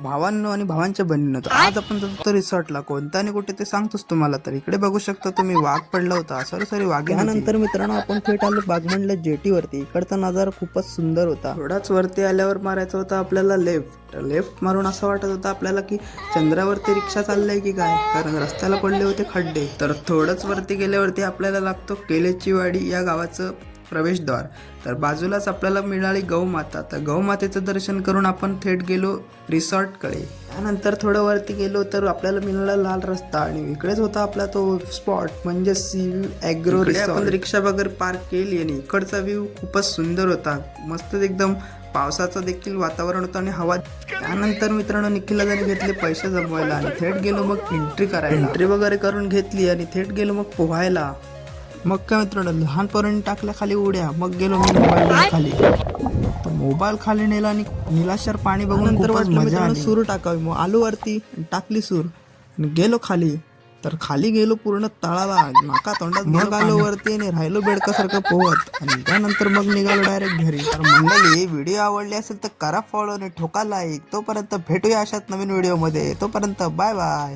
भावांनो आणि भावांच्या बहिणींनो, तर आज आपण जातो रिसॉर्टला. कोणता आणि कुठे ते सांगतोच तुम्हाला. तर इकडे बघू शकता तुम्ही, वाघ पडला होता. सॉरी वाघीण होती. त्यानंतर मित्रांनो आपण थेट आलो बागमंडला जेटीवरती. इकडचा नजारा खूपच सुंदर होता. थोडाच वरती आल्यावर मारायचा होता आपल्याला लेफ्ट मारून असं वाटत होतं आपल्याला की चंद्रावरती रिक्षा चाललंय की काय, कारण रस्त्याला पडले होते खड्डे. तर थोडंच वरती गेल्यावरती आपल्याला लागतो केलेची वाडी या गावाचं प्रवेशद्वार. तर बाजूलाच आपल्याला मिळाली गौमाता. तर गौमातेचं दर्शन करून आपण थेट गेलो रिसॉर्टकडे. त्यानंतर थोडं वरती गेलो तर आपल्याला मिळाला लाल रस्ता आणि इकडेच होता आपला तो स्पॉट, म्हणजे सी व्ह्यू ॲग्रो रिसॉर्ट. आपण रिक्षा वगैरे पार्क केली आणि इकडचा व्ह्यू खूपच सुंदर होता. मस्त एकदम पावसाचं देखील वातावरण होतं आणि हवा. त्यानंतर मित्रांनो निखिलला जरी घेतले पैसे जमवायला आणि थेट गेलो मग एंट्री करायला. एंट्री वगैरे करून घेतली आणि थेट गेलो मग पोहायला. मग काय मित्रांनो, लहान पोरांनी टाकल्या खाली उड्या. मग गेलो मी मोबाईल खाली. तर मोबाईल खाली नेला आणि निलाशर पाणी बघून खूपच मजा आली. सूर टाकावी, मग आलो वरती टाकली सूर आणि गेलो खाली. तर खाली गेलो पूर्ण तळाला, नाका तोंडात. मग आलो वरती आणि राहिलो बेडकासारखं पोहत आणि त्यानंतर मग निघालो डायरेक्ट घरी. तर मंडळी, व्हिडिओ आवडली असेल तर करा फॉलो आणि ठोका लाईक. तोपर्यंत भेटूया अशाच नवीन व्हिडिओमध्ये. तोपर्यंत बाय बाय.